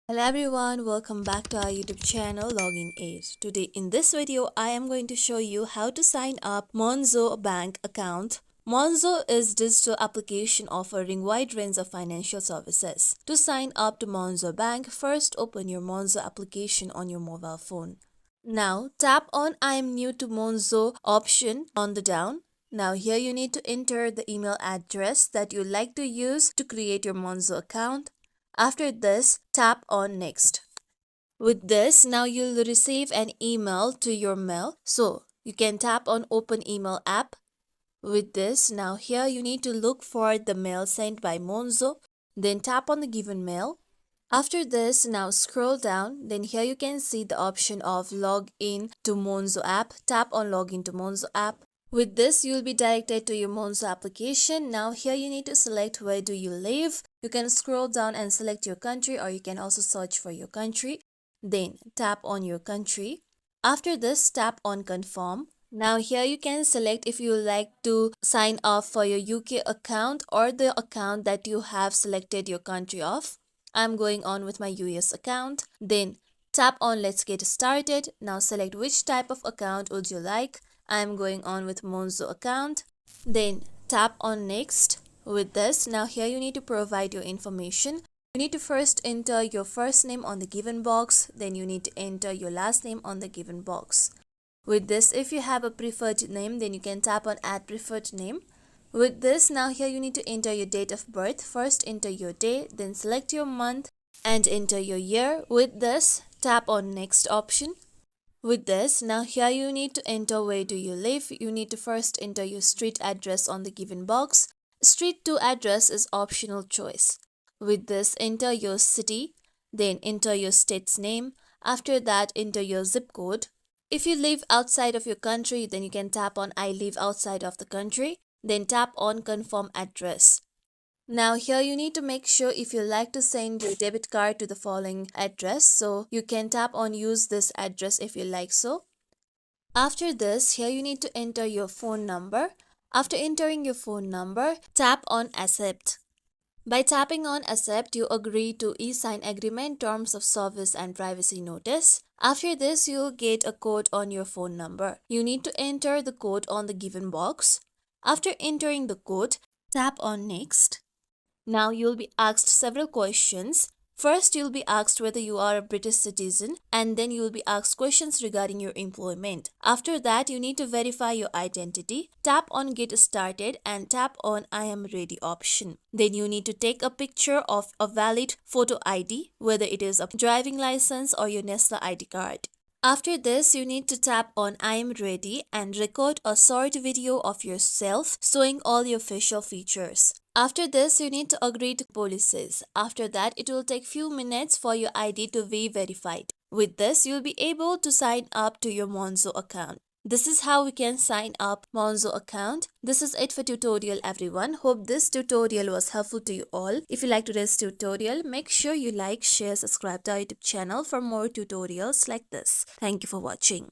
Hello everyone, welcome back to our YouTube channel Login Aid. Today in this video, I am going to show you how to sign up Monzo bank account. Monzo is digital application offering wide range of financial services. To sign up to Monzo bank, first open your Monzo application on your mobile phone. Now tap on I am new to Monzo option on the down. Now here you need to enter the email address that you like to use to create your Monzo account. After this, tap on next. With this, now you'll receive an email to your mail. So you can tap on open email app. With this, now here you need to look for the mail sent by Monzo. Then tap on the given mail. After this, now scroll down. Then here you can see the option of log in to Monzo app. Tap on login to Monzo app. With this, you'll be directed to your Monzo application. Now here you need to select where do you live. You can scroll down and select your country, or you can also search for your country. Then tap on your country. After this, tap on confirm. Now here you can select if you like to sign up for your UK account or the account that you have selected your country of. I'm going on with my US account. Then tap on let's get started. Now select which type of account would you like. I'm going on with Monzo account. Then tap on next. With this, now here you need to provide your information. You need to first enter your first name on the given box. Then you need to enter your last name on the given box. With this, if you have a preferred name, then you can tap on add preferred name. With this, now here you need to enter your date of birth. First enter your day, then select your month and enter your year. With this, tap on next option. With this, now here you need to enter where do you live. You need to first enter your street address on the given box. Street to address is optional choice. With this, enter your city, then enter your state's name. After that, enter your zip code. If you live outside of your country, then you can tap on I live outside of the country. Then tap on confirm address. Now here you need to make sure if you like to send your debit card to the following address, so you can tap on use this address if you like so. After this, here you need to enter your phone number. After entering your phone number, tap on accept. By tapping on accept, you agree to e-sign agreement, terms of service and privacy notice. After this, you'll get a code on your phone number. You need to enter the code on the given box. After entering the code, tap on next. Now you'll be asked several questions. First, you'll be asked whether you are a British citizen, and then you'll be asked questions regarding your employment. After that, you need to verify your identity. Tap on get started and tap on I am ready option. Then you need to take a picture of a valid photo ID, whether it is a driving license or your national ID card. After this, you need to tap on I am ready and record a short video of yourself showing all your facial features. After this, you need to agree to policies. After that, it will take few minutes for your ID to be verified. With this, you'll be able to sign up to your Monzo account. This is how we can sign up Monzo account. This is it for tutorial everyone. Hope this tutorial was helpful to you all. If you like today's tutorial, make sure you like, share, subscribe to our YouTube channel for more tutorials like this. Thank you for watching.